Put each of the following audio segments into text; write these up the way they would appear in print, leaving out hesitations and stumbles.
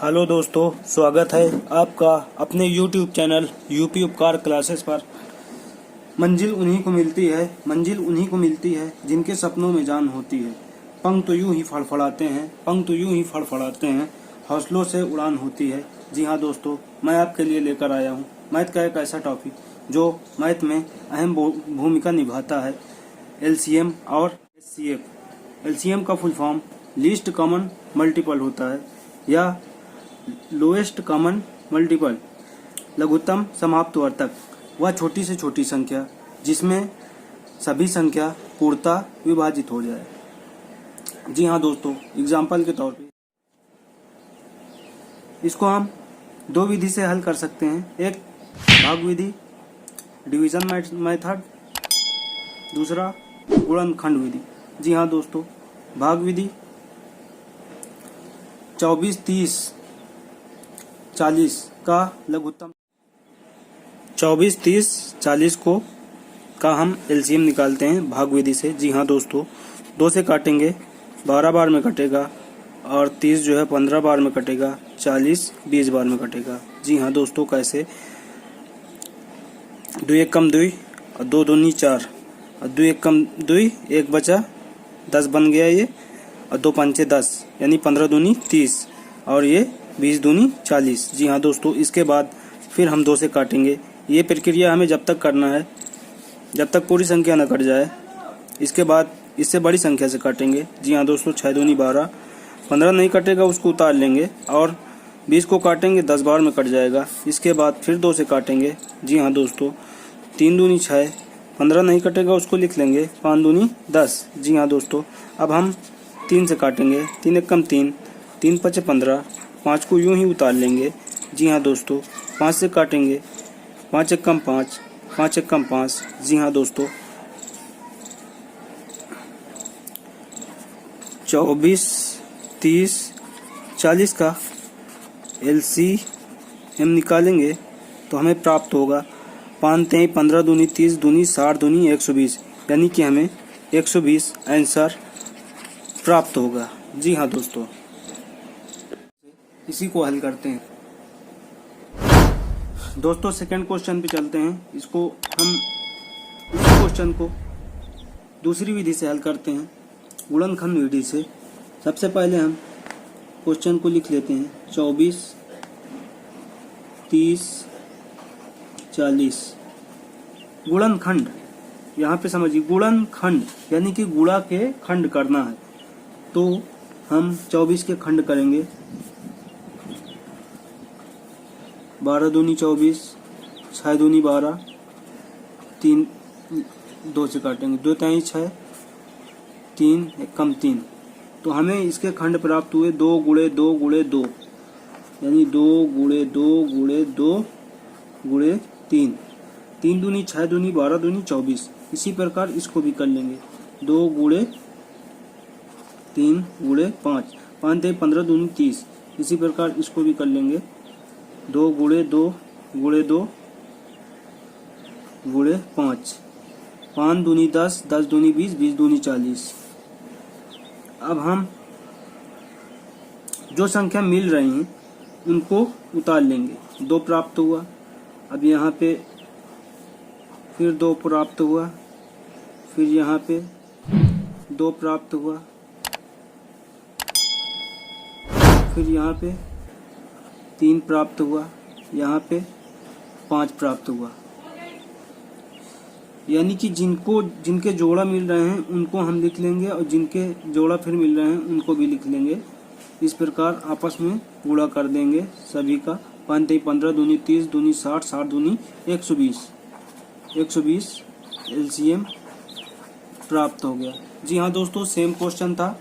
Hello दोस्तों, स्वागत है आपका अपने YouTube चैनल यूपी उपकार क्लासेस पर। मंजिल उन्हीं को मिलती है जिनके सपनों में जान होती है। पंख तो यूं ही फड़फड़ाते हैं, हौसलों से उड़ान होती है। जी हाँ दोस्तों, मैं आपके लिए लेकर आया हूँ मैथ का एक ऐसा टॉपिक जो मैथ में अहम भूमिका निभाता है, LCM और HCF। LCM का full form least common multiple होता है या लोएस्ट कॉमन मल्टीपल, लघुत्तम समाप्तवर्तक। वह छोटी से छोटी संख्या जिसमें सभी संख्या पूर्णतः विभाजित हो जाए। जी हाँ दोस्तों, एग्जाम्पल के तौर पे इसको हम दो विधि से हल कर सकते हैं। एक भाग विधि, डिवीजन मेथड, दूसरा गुणनखंड विधि। जी हाँ दोस्तों, भाग विधि 24, 30, 40 का लघुत्तम 24, 30, 40 का हम एलसीएम निकालते हैं भाग विधि से। जी हाँ दोस्तों, 2 से काटेंगे 12 बार में कटेगा और 30 जो है 15 बार में कटेगा, 40 20 बार में कटेगा। जी हाँ दोस्तों, कैसे? 2 एक कम 2 और 2 दूनी 4 और 2 एक कम 2, 1 बचा 10 बन गया ये, और 2 पंचे 10 यानी 15 दूनी 30 और ये 20 दूनी 40। जी हाँ दोस्तों, इसके बाद फिर हम 2 से काटेंगे। ये प्रक्रिया हमें जब तक करना है जब तक पूरी संख्या न कट जाए। इसके बाद इससे बड़ी संख्या से काटेंगे। जी हाँ दोस्तों, 6 दूनी 12, 15 नहीं कटेगा उसको उतार लेंगे और 20 को काटेंगे 10 बार में कट जाएगा। इसके बाद फिर 2 से काटेंगे। जी हाँ दोस्तों, 3 दूनी 6, 15 नहीं कटेगा उसको लिख लेंगे, 5 दूनी 10। जी हाँ दोस्तों, अब हम 3 से काटेंगे। 3 एक कम 3, 3 पचे 15, 5 को यूं ही उतार लेंगे। जी हाँ दोस्तों, 5 से काटेंगे। 5 एक कम 5, 5 एक कम 5। जी हाँ दोस्तों, 24, 30, 40 का LCM निकालेंगे तो हमें प्राप्त होगा 5 3 15 दूनी 30 दूनी 60 दूनी 120, यानी कि हमें 120 आंसर प्राप्त होगा। जी हाँ दोस्तों, इसी को हल करते हैं। दोस्तों सेकंड क्वेश्चन पे चलते हैं। इस क्वेश्चन को दूसरी विधि से हल करते हैं, गुणनखंड विधि से। सबसे पहले हम क्वेश्चन को लिख लेते हैं 24, 30, 40 गुणनखंड। यहाँ पे समझिए, गुणनखंड यानी कि गुणा के खंड करना है। तो हम 24 के खंड करेंगे। 12 दूनी 24, 6 दूनी 12, 3 2 से काटेंगे, 2 3 6, 3 एक कम 3। तो हमें इसके खंड प्राप्त हुए 2 गुणे 2 गुणे 2, यानी 2 गुणे 2 गुणे 2 गुणे 3। 3 दूनी 6 दूनी 12 दूनी 24। इसी प्रकार इसको भी कर लेंगे, 2 गुणे 3 गुणे 5, 5 3 15 दूनी 30। इसी प्रकार इसको भी कर लेंगे, 2 गुणे 2 गुणे 2 गुणे 5, 5 दूनी 10, 10 दूनी 20, 20 दूनी 40। अब हम जो संख्या मिल रही हैं उनको उतार लेंगे। 2 प्राप्त हुआ, अब यहाँ पे फिर 2 प्राप्त हुआ, फिर यहाँ पे 2 प्राप्त हुआ, फिर यहाँ पे 3 प्राप्त हुआ, यहाँ पे 5 प्राप्त हुआ। यानी कि जिनके जोड़ा मिल रहे हैं उनको हम लिख लेंगे और जिनके जोड़ा फिर मिल रहे हैं उनको भी लिख लेंगे। इस प्रकार आपस में गुणा कर देंगे सभी का। 5 3 15 दूनी 30 दूनी 60, 60 दूनी 120, 120 LCM प्राप्त हो गया। जी हाँ दोस्तों, सेम क्वेश्चन था।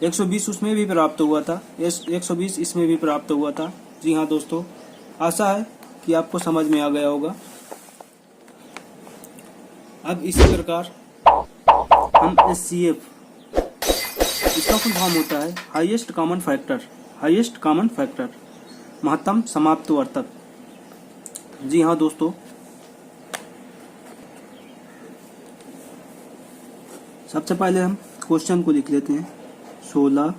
120 उसमें भी प्राप्त हुआ था, 120 इसमें भी प्राप्त हुआ था। जी हाँ दोस्तों, आशा है कि आपको समझ में आ गया होगा। अब इसी प्रकार हम HCF, इसका फुल फॉर्म होता है हाईएस्ट कॉमन फैक्टर, महत्तम समाप्तवर्तक। जी हाँ दोस्तों, सबसे पहले हम क्वेश्चन को लिख लेते हैं। 16,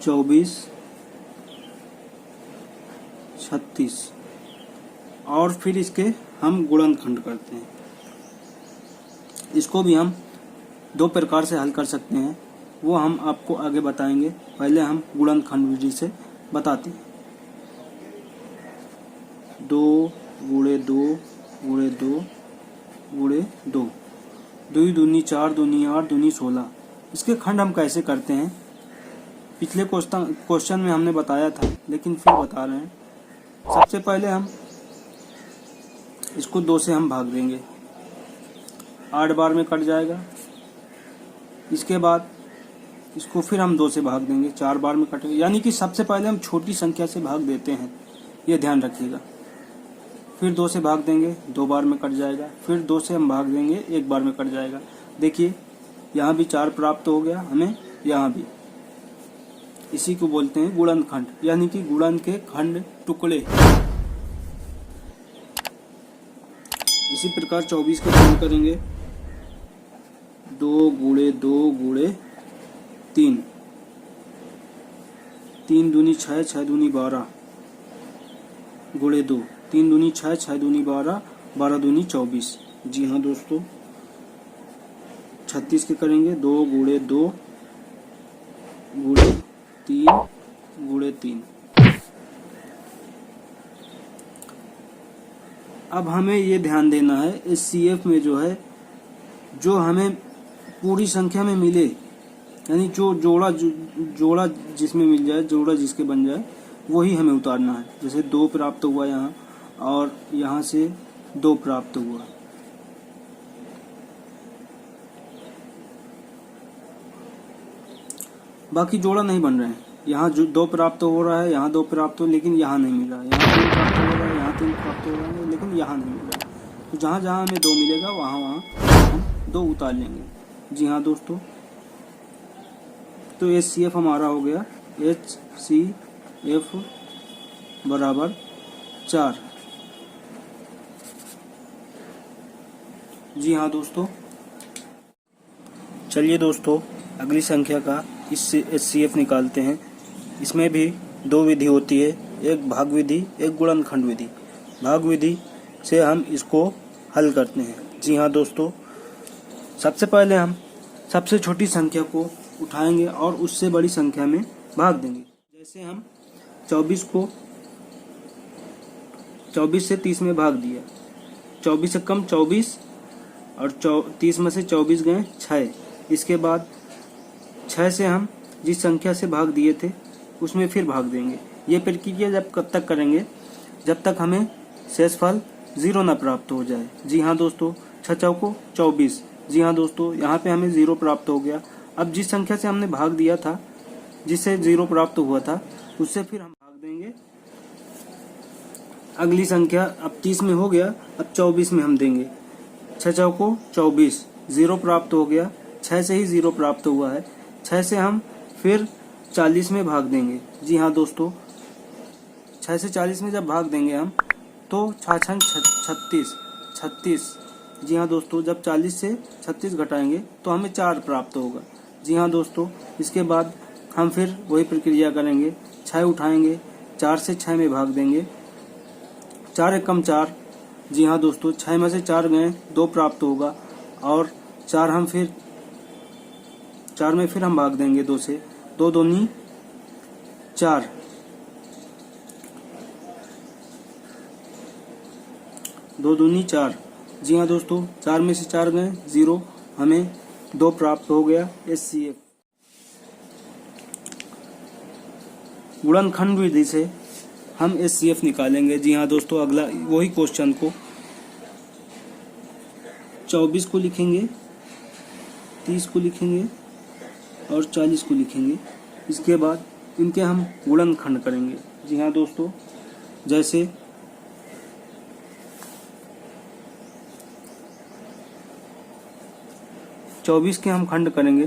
24, 36। और फिर इसके हम गुणनखंड करते हैं। इसको भी हम दो प्रकार से हल कर सकते हैं, वो हम आपको आगे बताएंगे। पहले हम गुणनखंड विधि से बताते हैं। 2 गुणे 2 गुणे 2 गुणे 2, 2 दूनी 4, दूनी 8, दूनी 16। इसके खंड हम कैसे करते हैं पिछले क्वेश्चन में हमने बताया था, लेकिन फिर बता रहे हैं। सबसे पहले हम इसको 2 से हम भाग देंगे, 8 बार में कट जाएगा। इसके बाद इसको फिर हम 2 से भाग देंगे, 4 बार में कटेगा। यानी कि सबसे पहले हम छोटी संख्या से भाग देते हैं, ये ध्यान रखिएगा। फिर 2 से भाग देंगे, 2 बार में कट जाएगा। फिर 2 से हम भाग देंगे, 1 बार में कट जाएगा। देखिए यहाँ भी 4 प्राप्त हो गया हमें, यहाँ भी। इसी को बोलते हैं गुणनखंड, यानी कि गुणन के खंड टुकड़े। इसी प्रकार 24 के खंड करेंगे, 2 गुणे 2 गुणे 3, 3 दूनी 6, 6 दूनी 12 गुणे 2, 3 दूनी 6, 6 दूनी 12, 12 दूनी 24। जी हाँ दोस्तों, 36 के करेंगे, 2 गुणे 2 गुणे 3 गुणे 3। अब हमें ये ध्यान देना है, इस CF में जो है, जो हमें पूरी संख्या में मिले, यानी जो जोड़ा जिसमें मिल जाए, जोड़ा जिसके बन जाए, वही हमें उतारना है। जैसे 2 प्राप्त हुआ यहाँ, और यहाँ से 2 प्राप्त हुआ। बाकी जोड़ा नहीं बन रहे हैं। यहाँ जो 2 प्राप्त हो रहा है, यहाँ 2 प्राप्त हो, लेकिन यहाँ नहीं मिल रहा है। यहाँ 3 प्राप्त हो रहा है, यहाँ 3 प्राप्त हो रहा है, लेकिन यहाँ नहीं मिल रहा है। तो जहाँ जहाँ हमें 2 मिलेगा, वहाँ हम 2 उतार लेंगे। जी हाँ दोस्तों, तो HCF हमारा हो गया HCF बराबर 4। जी हाँ दोस्तों, चलिए दोस्तों अगली संख्या का इससे HCF निकालते हैं। इसमें भी 2 विधि होती है, एक भाग विधि, एक गुणनखंड विधि। भाग विधि से हम इसको हल करते हैं। जी हाँ दोस्तों, सबसे पहले हम सबसे छोटी संख्या को उठाएंगे और उससे बड़ी संख्या में भाग देंगे। जैसे हम 24 को 24 से 30 में भाग दिया, 24 से कम 24, और 30 में से 24 गए 6। इसके बाद 6 से हम जिस संख्या से भाग दिए थे उसमें फिर भाग देंगे। ये प्रक्रिया जब कब तक करेंगे, जब तक हमें शेषफल 0 न प्राप्त हो जाए। जी हाँ दोस्तों, 6 चौको 24। जी हाँ दोस्तों, यहाँ पे हमें 0 प्राप्त हो गया। अब जिस संख्या से हमने भाग दिया था, जिससे 0 प्राप्त हुआ था, उससे फिर हम भाग देंगे अगली संख्या। अब 30 में हो गया, अब 24 में हम देंगे। 6 चौको 24, 0 प्राप्त हो गया। 6 से ही 0 प्राप्त हुआ है। 6 से हम फिर 40 में भाग देंगे। जी हाँ दोस्तों, 6 से 40 में जब भाग देंगे हम, तो 6 36। जी हाँ दोस्तों, जब 40 से 36 घटाएंगे तो हमें 4 प्राप्त होगा। जी हाँ दोस्तों, इसके बाद हम फिर वही प्रक्रिया करेंगे। 6 उठाएंगे, 4 से 6 में भाग देंगे, 4 एकम 4। जी हाँ दोस्तों, 6 में से 4 गए, 2 प्राप्त होगा, और 4 हम फिर 4 में फिर हम भाग देंगे 2 से, 2 दूनी 4, 2 दूनी 4। जी हाँ दोस्तों, 4 में से 4 गए 0, हमें 2 प्राप्त हो गया HCF। गुणनखंड विधि से हम HCF निकालेंगे। जी हाँ दोस्तों, अगला वही क्वेश्चन को 24 को लिखेंगे, 30 को लिखेंगे और 40 को लिखेंगे। इसके बाद इनके हम गुणनखंड करेंगे। जी हाँ दोस्तों, जैसे 24 के हम खंड करेंगे,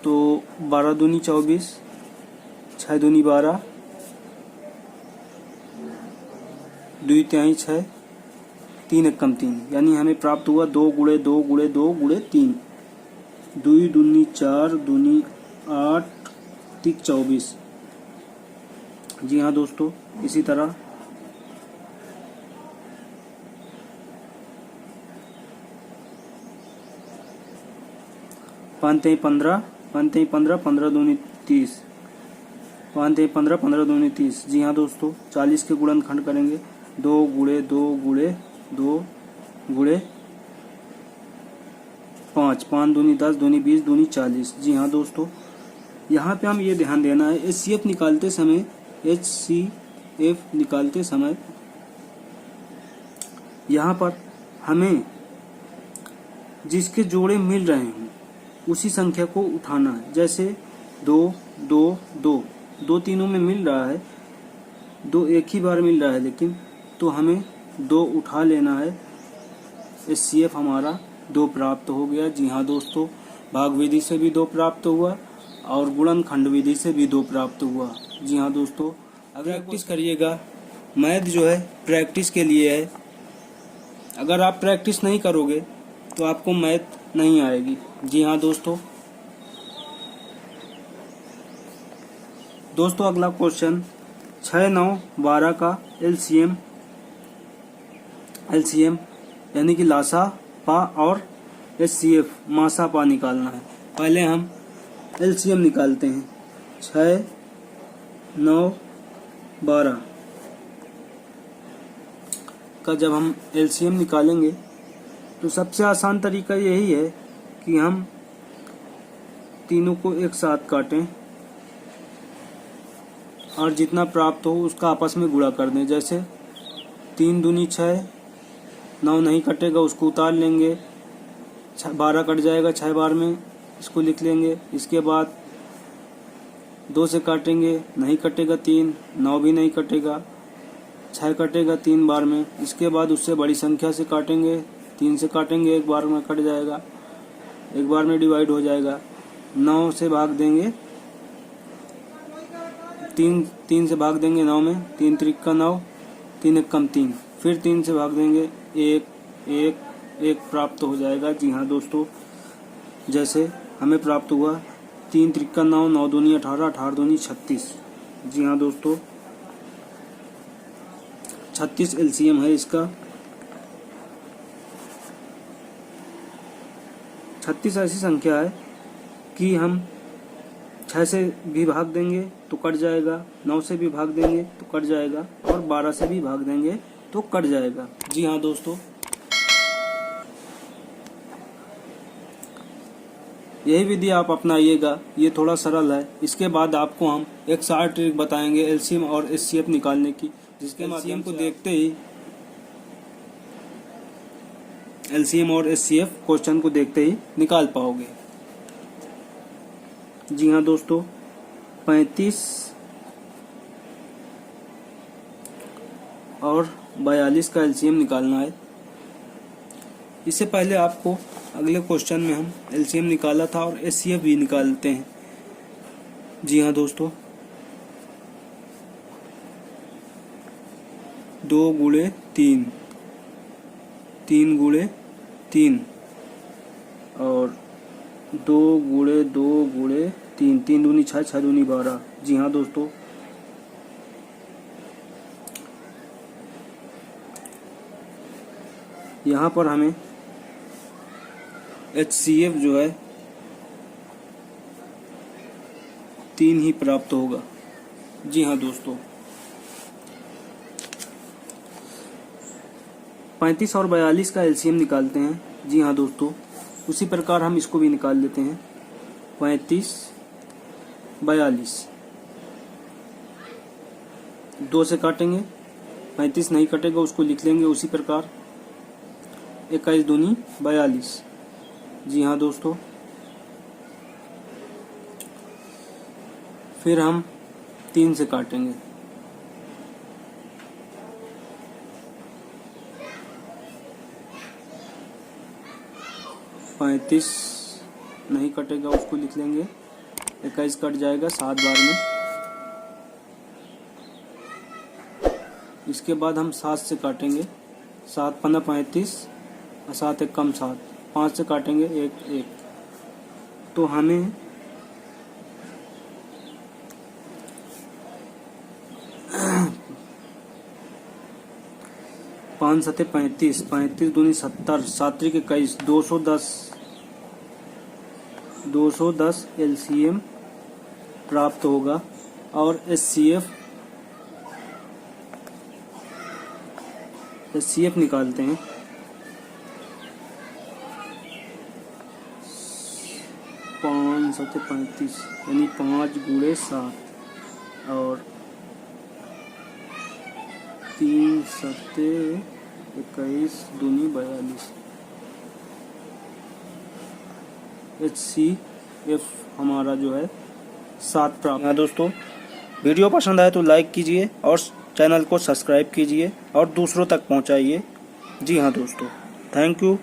तो 12 दूनी 24, 6 दूनी 12, 2 तिहाई 6, 3 एकम 3, यानी हमें प्राप्त हुआ 2 गुणे 2 गुणे 2 गुणे 3। 2 दूनी 4, दूनी 8, 3 24, जी हाँ दोस्तों, इसी तरह पाँच तेई 15, 5 तेई 15, 15 दूनी 30, 5 तेई 15, 15 दूनी 30। जी हाँ दोस्तों, 40 के गुणनखंड करेंगे 2 गुणे 2 गुणे 2 गुणे 5, 5 दूनी 10, दूनी 20, दूनी 40। जी हाँ दोस्तों, यहाँ पे हम ये ध्यान देना है, HCF निकालते समय, HCF निकालते समय यहाँ पर हमें जिसके जोड़े मिल रहे हों उसी संख्या को उठाना है। जैसे 2 2 2, 2 तीनों में मिल रहा है, 2 एक ही बार मिल रहा है, लेकिन तो हमें 2 उठा लेना है। HCF हमारा 2 प्राप्त हो गया। जी हाँ दोस्तों, भाग विधि से भी 2 प्राप्त हुआ और गुणनखंड विधि से भी 2 प्राप्त हुआ। जी हाँ दोस्तों, अब प्रैक्टिस करिएगा। मैथ जो है प्रैक्टिस के लिए है। अगर आप प्रैक्टिस नहीं करोगे तो आपको मैथ नहीं आएगी। जी हाँ दोस्तों, अगला क्वेश्चन 6 9 12 का एलसीएम यानी कि लासा पा और HCF मासा पा निकालना है। पहले हम एलसीएम निकालते हैं। 6 9 12 का जब हम एलसीएम निकालेंगे तो सबसे आसान तरीका यही है कि हम तीनों को एक साथ काटें और जितना प्राप्त हो उसका आपस में गुणा कर दें। जैसे 3 दूनी 6, 9 नहीं कटेगा उसको उतार लेंगे, 12 कट जाएगा 6 बार में, इसको लिख लेंगे। इसके बाद 2 से काटेंगे, नहीं कटेगा 3, 9 भी नहीं कटेगा, 6 कटेगा 3 बार में। इसके बाद उससे बड़ी संख्या से काटेंगे, 3 से काटेंगे, 1 बार में कट जाएगा, 1 बार में डिवाइड हो जाएगा। 9 से भाग देंगे, 3 से भाग देंगे 9 में, 3 त्रिका 9, 3 एकम 3, फिर 3 से भाग देंगे, 1 प्राप्त हो जाएगा। जी हाँ दोस्तों, जैसे हमें प्राप्त हुआ 3 त्रिका 9, 9 दूनी 18, 18 दूनी 36। जी हाँ दोस्तों, 36 एलसीएम है इसका। 36 ऐसी संख्या है कि हम 6 से भी भाग देंगे तो कट जाएगा, 9 से भी भाग देंगे तो कट जाएगा और 12 से भी भाग देंगे तो कट जाएगा। जी हाँ दोस्तों, यही विधि आप अपनाइएगा, ये थोड़ा सरल है। इसके बाद आपको हम एक शॉर्ट ट्रिक बताएंगे एलसीएम और HCF निकालने की, जिसके माध्यम को देखते ही एलसीएम और HCF क्वेश्चन को देखते ही निकाल पाओगे। जी हाँ दोस्तों, 35 और 42 का एलसीएम निकालना है। इससे पहले आपको अगले क्वेश्चन में हम एलसीएम निकाला था और HCF भी निकालते हैं। जी हाँ दोस्तों, 2 गुणे 3, 3 गुणे 3 और 2 गुणे 2 गुणे 3, 3 दूनी 6, 6 दूनी 12। जी हाँ दोस्तों, यहाँ पर हमें HCF जो है 3 ही प्राप्त होगा। जी हाँ दोस्तों, 35 और 42 का एलसीएम निकालते हैं। जी हाँ दोस्तों, उसी प्रकार हम इसको भी निकाल लेते हैं। 35 42, 2 से काटेंगे, 35 नहीं कटेगा उसको लिख लेंगे उसी प्रकार, 21 दूनी 42। जी हाँ दोस्तों, फिर हम 3 से काटेंगे, 35 नहीं कटेगा उसको लिख लेंगे, 21 कट जाएगा 7 बार में। इसके बाद हम 7 से काटेंगे, 7 15 35 और 7 एक कम 7, 5 से काटेंगे 1 1। तो हमें 5 सते 35, 35 दूनी 70, 7 त्रिक 21, 210 LCM प्राप्त होगा। और HCF निकालते हैं। 5 सते 35 यानी 5 गुणे 7 और 3 सते 21 दूनी 42। HCF हमारा जो है 7 प्राप्त। हाँ दोस्तों, वीडियो पसंद आए तो लाइक कीजिए और चैनल को सब्सक्राइब कीजिए और दूसरों तक पहुंचाइए। जी हाँ दोस्तों, थैंक यू।